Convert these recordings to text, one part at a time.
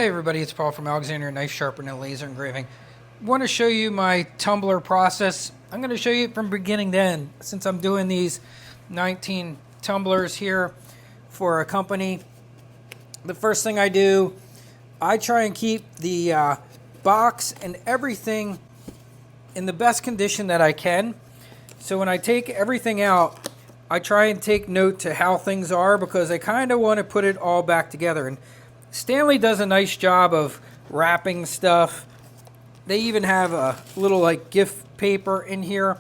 Hey everybody, it's Paul from Alexander Knife Sharpener and Laser Engraving. I want to show you my tumbler process. I'm going to show you it from beginning to end since I'm doing these 19 tumblers here for a company. The first thing I do, I try and keep the box and everything in the best condition that I can. So when I take everything out, I try and take note to how things are because I kind of want to put it all back together. And Stanley does a nice job of wrapping stuff. They even have a little like gift paper in here.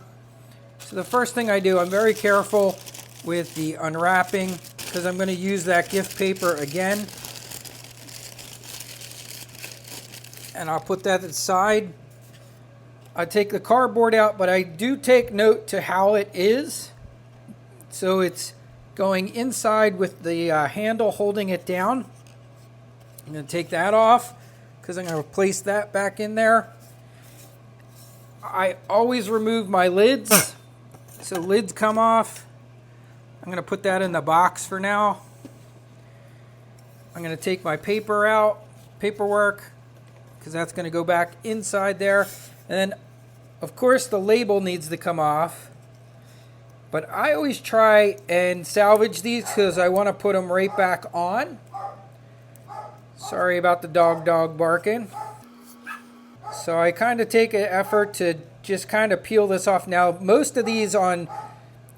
So the first thing I do, I'm very careful with the unwrapping because I'm going to use that gift paper again. And I'll put that aside. I take the cardboard out, but I do take note to how it is. So it's going inside with the handle holding it down. I'm going to take that off because I'm going to place that back in there. I always remove my lids. So lids come off. I'm going to put that in the box for now. I'm going to take my paper out, paperwork, because that's going to go back inside there. And then, of course, the label needs to come off. But I always try and salvage these because I want to put them right back on. Sorry about the dog barking. So I kind of take an effort to just kind of peel this off. Now, most of these on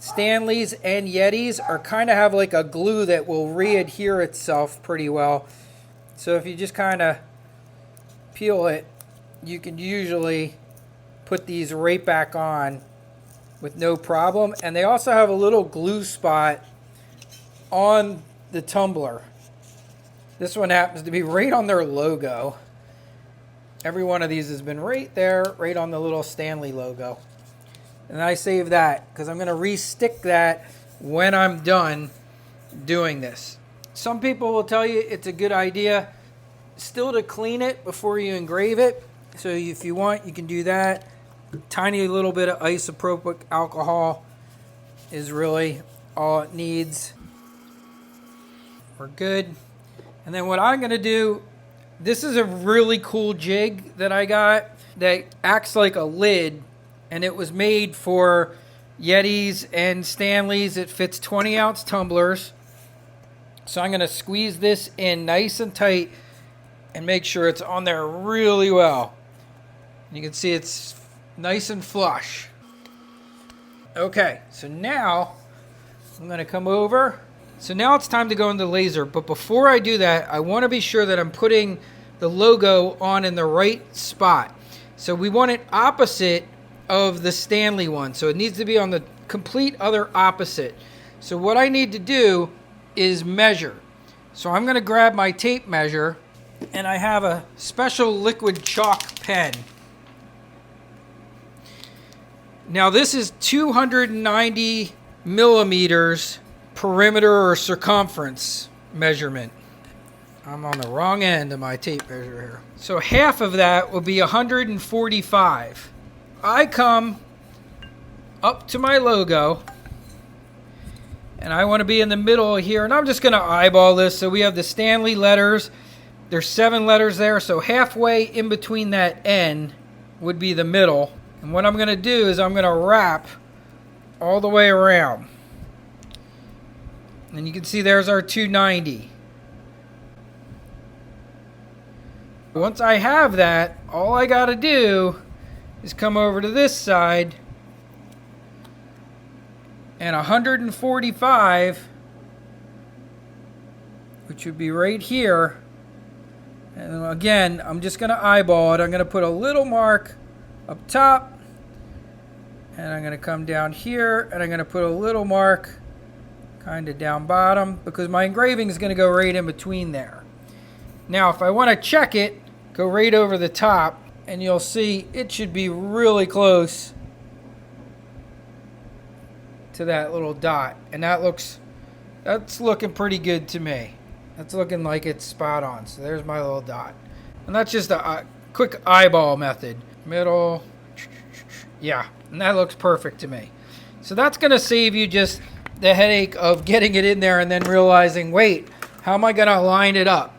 Stanleys and Yetis are kind of have like a glue that will re-adhere itself pretty well. So if you just kind of peel it, you can usually put these right back on with no problem. And they also have a little glue spot on the tumbler. This one happens to be right on their logo. Every one of these has been right there, right on the little Stanley logo. And I save that because I'm going to re-stick that when I'm done doing this. Some people will tell you it's a good idea still to clean it before you engrave it. So if you want, you can do that. Tiny little bit of isopropyl alcohol is really all it needs. We're good. And then what I'm going to do, this is a really cool jig that I got that acts like a lid, and it was made for Yetis and Stanleys. It fits 20-ounce tumblers. So I'm going to squeeze this in nice and tight and make sure it's on there really well. You can see it's nice and flush. Okay, so now I'm going to come over. So now it's time to go into laser, but before I do that, I want to be sure that I'm putting the logo on in the right spot. So we want it opposite of the Stanley one, so it needs to be on the complete other opposite. So what I need to do is measure. So I'm going to grab my tape measure, and I have a special liquid chalk pen. Now this is 290 millimeters perimeter or circumference measurement. I'm on the wrong end of my tape measure here. So half of that will be 145. I come up to my logo and I want to be in the middle here, and I'm just going to eyeball this. So we have the Stanley letters. There's 7 letters there, so halfway in between that N would be the middle. And what I'm going to do is I'm going to wrap all the way around. And you can see there's our 290. Once I have that, all I got to do is come over to this side, and 145, which would be right here. And again, I'm just going to eyeball it. I'm going to put a little mark up top, and I'm going to come down here, and I'm going to put a little mark kind of down bottom because my engraving is going to go right in between there. Now if I want to check it, go right over the top, and you'll see it should be really close to that little dot, and that's looking pretty good to me. That's looking like it's spot on. So there's my little dot, and that's just a quick eyeball method. Middle, yeah, and that looks perfect to me. So that's going to save you just the headache of getting it in there and then realizing, wait, how am I going to line it up?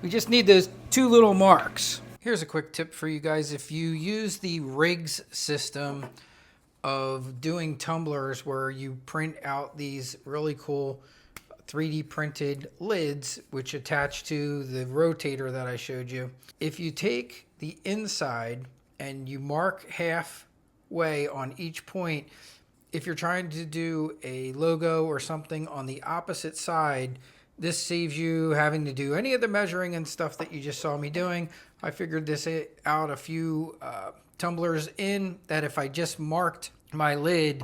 We just need those two little marks. Here's a quick tip for you guys. If you use the rigs system of doing tumblers where you print out these really cool 3D printed lids which attach to the rotator that I showed you, if you take the inside and you mark halfway on each point, if you're trying to do a logo or something on the opposite side, this saves you having to do any of the measuring and stuff that you just saw me doing. I figured this out a few tumblers in, that if I just marked my lid,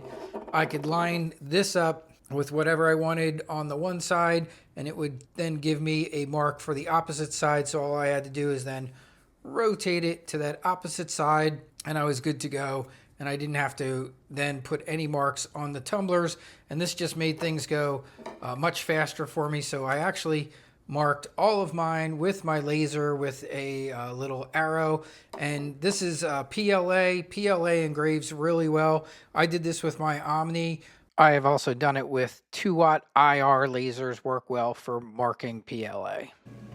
I could line this up with whatever I wanted on the one side, and it would then give me a mark for the opposite side. So all I had to do is then rotate it to that opposite side, and I was good to go. And I didn't have to then put any marks on the tumblers. And this just made things go much faster for me. So I actually marked all of mine with my laser with a little arrow. And this is PLA. PLA engraves really well. I did this with my Omni. I have also done it with 2-watt IR lasers, work well for marking PLA.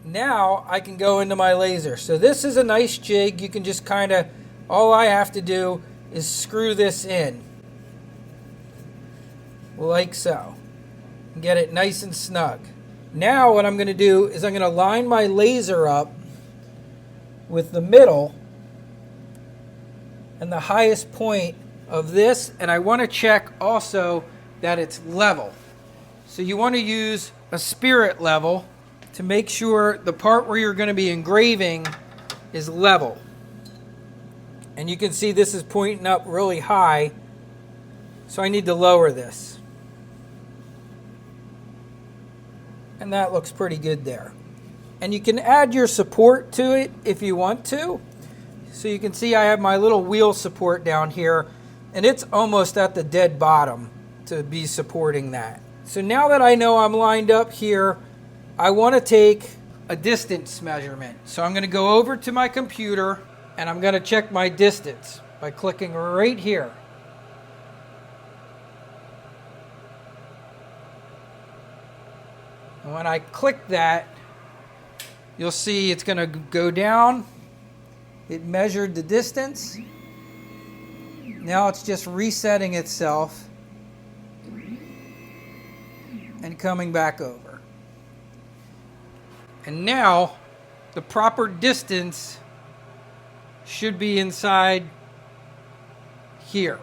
Now I can go into my laser. So this is a nice jig. You can just kind of, all I have to do is screw this in like so and get it nice and snug. Now what I'm going to do is I'm going to line my laser up with the middle and the highest point of this, and I want to check also that it's level. So you want to use a spirit level to make sure the part where you're going to be engraving is level. And you can see this is pointing up really high, so I need to lower this. And that looks pretty good there. And you can add your support to it if you want to. So you can see I have my little wheel support down here, and it's almost at the dead bottom to be supporting that. So now that I know I'm lined up here, I want to take a distance measurement. So I'm going to go over to my computer, and I'm going to check my distance by clicking right here. And when I click that, you'll see it's going to go down. It measured the distance. Now it's just resetting itself and coming back over. And now the proper distance should be inside here,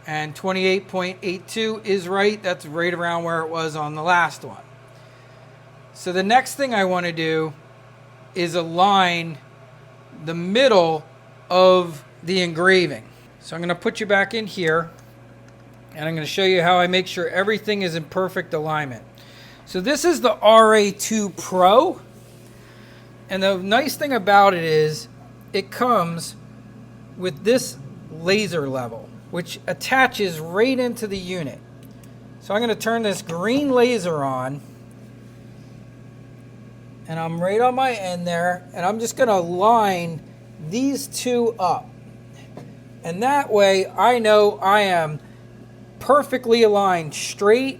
and 28.82 is right. That's right around where it was on the last one. So the next thing I want to do is align the middle of the engraving. So I'm going to put you back in here, and I'm going to show you how I make sure everything is in perfect alignment. So this is the RA2 Pro, and the nice thing about it is it comes with this laser level, which attaches right into the unit. So I'm going to turn this green laser on, and I'm right on my end there, and I'm just going to line these two up. And that way I know I am perfectly aligned, straight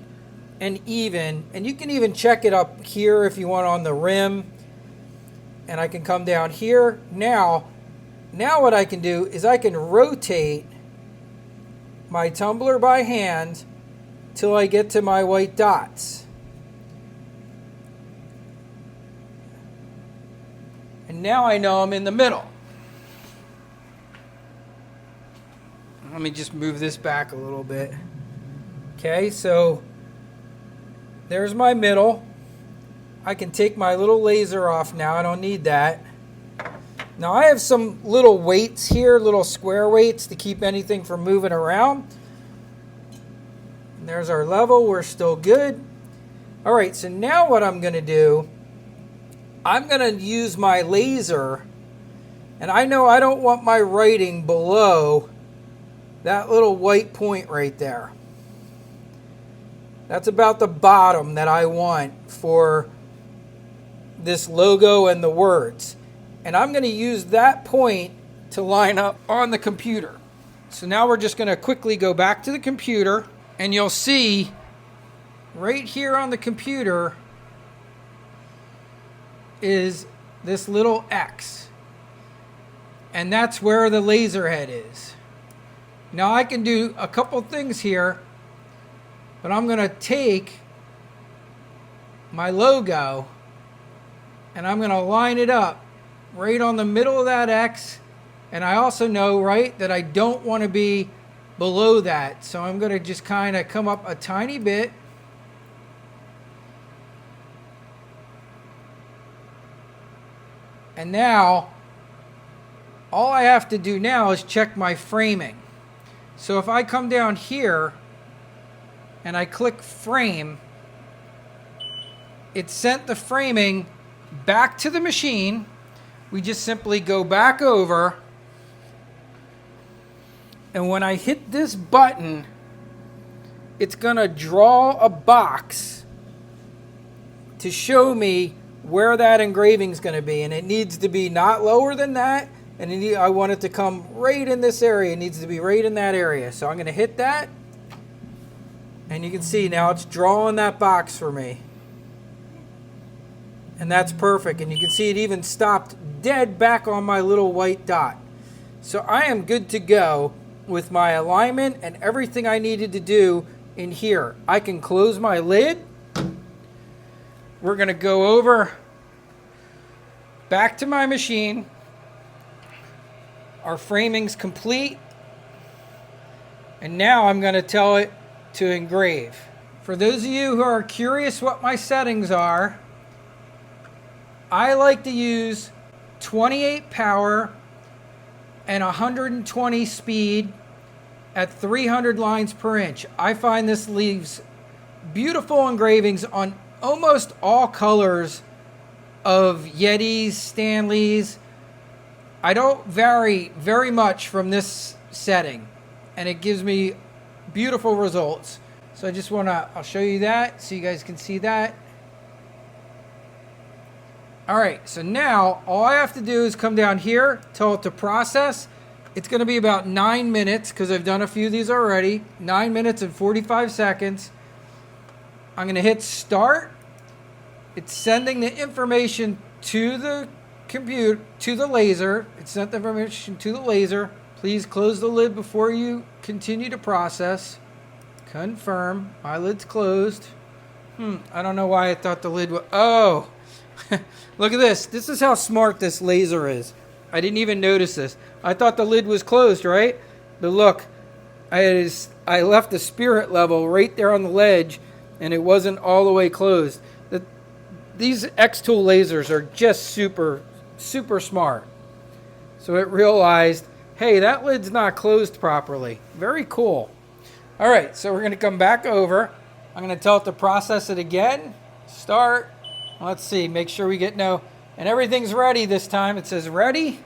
and even. And you can even check it up here if you want on the rim. And I can come down here. Now what I can do is I can rotate my tumbler by hand till I get to my white dots. And now I know I'm in the middle. Let me just move this back a little bit. Okay, so there's my middle. I can take my little laser off now. I don't need that. Now I have some little weights here, little square weights to keep anything from moving around. And there's our level. We're still good. All right, so now what I'm going to do, I'm going to use my laser, and I know I don't want my writing below that little white point right there. That's about the bottom that I want for this logo and the words. And I'm going to use that point to line up on the computer. So now we're just going to quickly go back to the computer, and you'll see right here on the computer is this little X. And that's where the laser head is. Now I can do a couple things here, but I'm going to take my logo and I'm going to line it up right on the middle of that X. And I also know, right, that I don't want to be below that. So I'm going to just kind of come up a tiny bit. And now, all I have to do now is check my framing. So if I come down here and I click frame, it sent the framing back to the machine. We just simply go back over. And when I hit this button, it's going to draw a box to show me where that engraving is going to be. And it needs to be not lower than that. And I want it to come right in this area. It needs to be right in that area. So I'm going to hit that. And you can see now it's drawing that box for me. And that's perfect. And you can see it even stopped dead back on my little white dot. So I am good to go with my alignment and everything I needed to do in here. I can close my lid. We're going to go over back to my machine. Our framing's complete. And now I'm going to tell it to engrave. For those of you who are curious what my settings are, I like to use 28 power and 120 speed at 300 lines per inch. I find this leaves beautiful engravings on almost all colors of Yetis, Stanleys. I don't vary very much from this setting, and it gives me beautiful results. So I just I'll show you that so you guys can see that. All right, so now all I have to do is come down here, tell it to process. It's going to be about 9 minutes because I've done a few of these already. 9 minutes and 45 seconds. I'm going to hit start. It's sending the information to the computer, to the laser. It sent the information to the laser. Please close the lid before you continue to process. Confirm. My lid's closed. I don't know why I thought the lid was... Oh! Look at this. This is how smart this laser is. I didn't even notice this. I thought the lid was closed, right? But look, I left the spirit level right there on the ledge, and it wasn't all the way closed. These xTool lasers are just super, super smart. So it realized, hey, that lid's not closed properly. Very cool. All right, so we're going to come back over. I'm going to tell it to process it again. Start. Let's see, make sure we get no, and everything's ready this time. It says ready.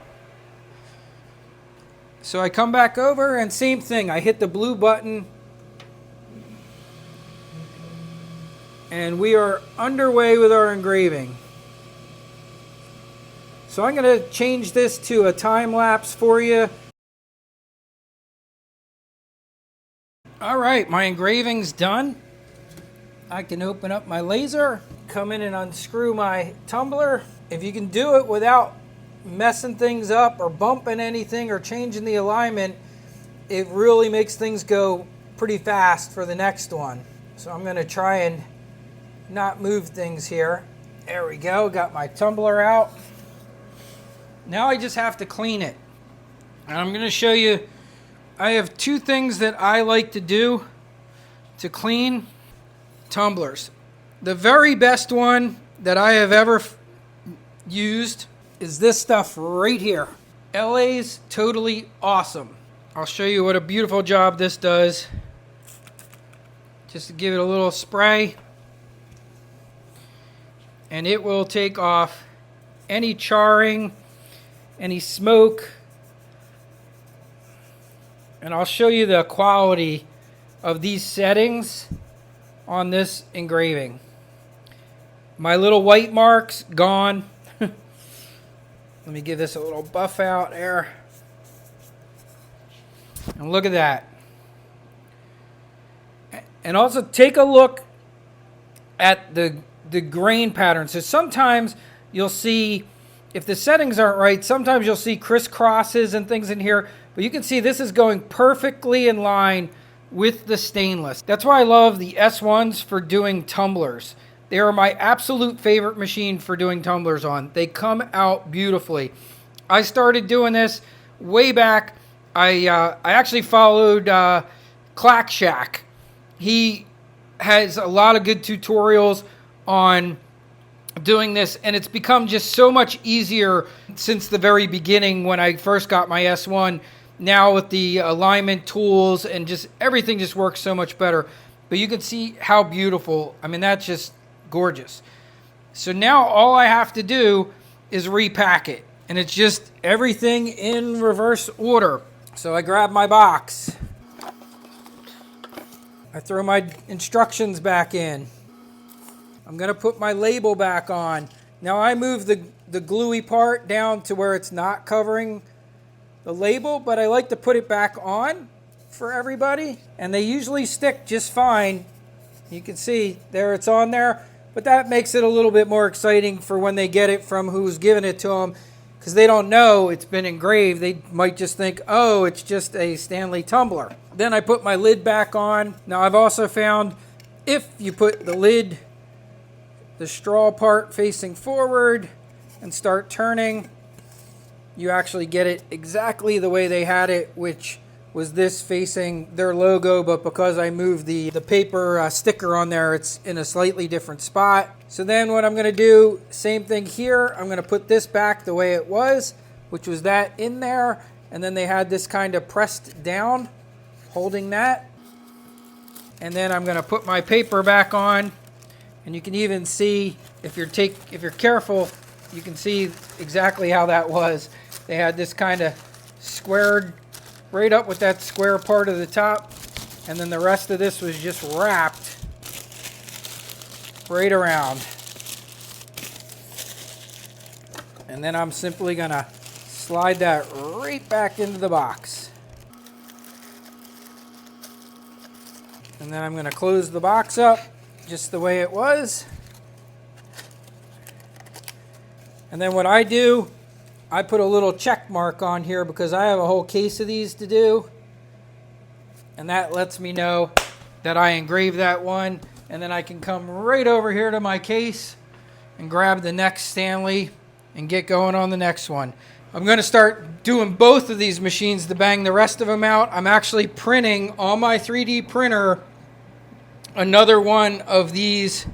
So I come back over and same thing. I hit the blue button. And we are underway with our engraving. So I'm going to change this to a time lapse for you. All right, my engraving's done. I can open up my laser, come in and unscrew my tumbler. If you can do it without messing things up or bumping anything or changing the alignment, it really makes things go pretty fast for the next one. So I'm going to try and not move things here. There we go, got my tumbler out. Now I just have to clean it. And I'm going to show you, I have two things that I like to do to clean tumblers. The very best one that I have ever used is this stuff right here. LA's totally awesome. I'll show you what a beautiful job this does. Just to give it a little spray. And it will take off any charring, any smoke. And I'll show you the quality of these settings on this engraving. My little white marks gone. Let me give this a little buff out there. And look at that. And also take a look at the grain pattern. So sometimes you'll see if the settings aren't right, sometimes you'll see crisscrosses and things in here, but you can see this is going perfectly in line with the stainless. That's why I love the S1s for doing tumblers. They are my absolute favorite machine for doing tumblers on. They come out beautifully. I started doing this way back. I actually followed Clack Shack. He has a lot of good tutorials on doing this, and it's become just so much easier since the very beginning when I first got my S1. Now with the alignment tools and just everything just works so much better. But you can see how beautiful. I mean, that's just gorgeous. So now all I have to do is repack it, and it's just everything in reverse order. So I grab my box, I throw my instructions back in, I'm gonna put my label back on. Now I move the gluey part down to where it's not covering the label, but I like to put it back on for everybody, and they usually stick just fine. You can see there it's on there. But that makes it a little bit more exciting for when they get it from who's giving it to them, because they don't know it's been engraved. They might just think, oh, it's just a Stanley tumbler. Then I put my lid back on. Now I've also found if you put the lid, the straw part facing forward and start turning, you actually get it exactly the way they had it, which was this facing their logo, but because I moved the paper sticker on there, it's in a slightly different spot. So then what I'm gonna do, same thing here, I'm gonna put this back the way it was, which was that in there, and then they had this kind of pressed down, holding that. And then I'm gonna put my paper back on, and you can even see, if you're careful, you can see exactly how that was. They had this kind of squared right up with that square part of the top, and then the rest of this was just wrapped right around. And then I'm simply gonna slide that right back into the box. And then I'm gonna close the box up just the way it was. And then what I do, I put a little check mark on here because I have a whole case of these to do. And that lets me know that I engraved that one. And then I can come right over here to my case and grab the next Stanley and get going on the next one. I'm going to start doing both of these machines to bang the rest of them out. I'm actually printing on my 3D printer another one of these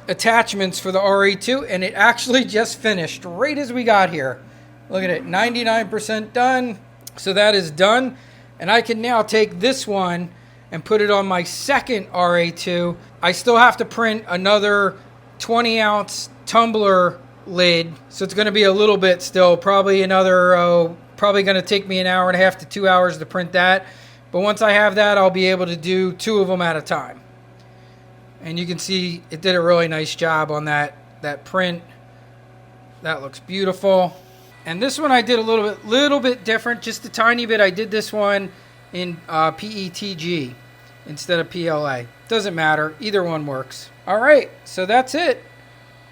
attachments for the RA2, and it actually just finished right as we got here. Look at it, 99% done. So that is done, and I can now take this one and put it on my second RA2. I still have to print another 20-ounce tumbler lid, so it's going to be a little bit still, probably another probably going to take me an hour and a half to 2 hours to print that. But once I have that, I'll be able to do 2 of them at a time. And you can see it did a really nice job on that print. That looks beautiful. And this one I did a little bit different, just a tiny bit. I did this one in PETG instead of PLA. Doesn't matter, either one works. All right, so that's it.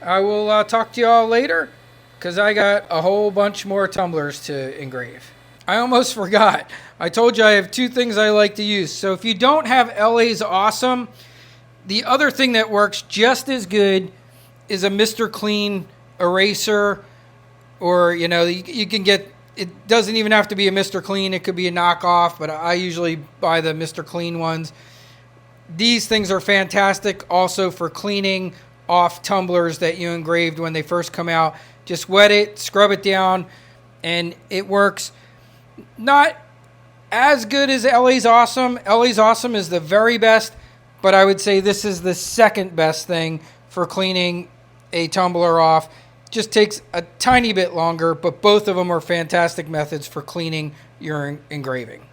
I will talk to you all later because I got a whole bunch more tumblers to engrave. I almost forgot. I told you I have 2 things I like to use. So if you don't have LA's Awesome, the other thing that works just as good is a Mr. Clean eraser, or you can get, it doesn't even have to be a Mr. Clean, it could be a knockoff, but I usually buy the Mr. Clean ones. These things are fantastic also for cleaning off tumblers that you engraved when they first come out. Just wet it, scrub it down, and it works. Not as good as LA's Awesome. LA's Awesome is the very best, but I would say this is the second best thing for cleaning a tumbler off. Just takes a tiny bit longer, but both of them are fantastic methods for cleaning your engraving.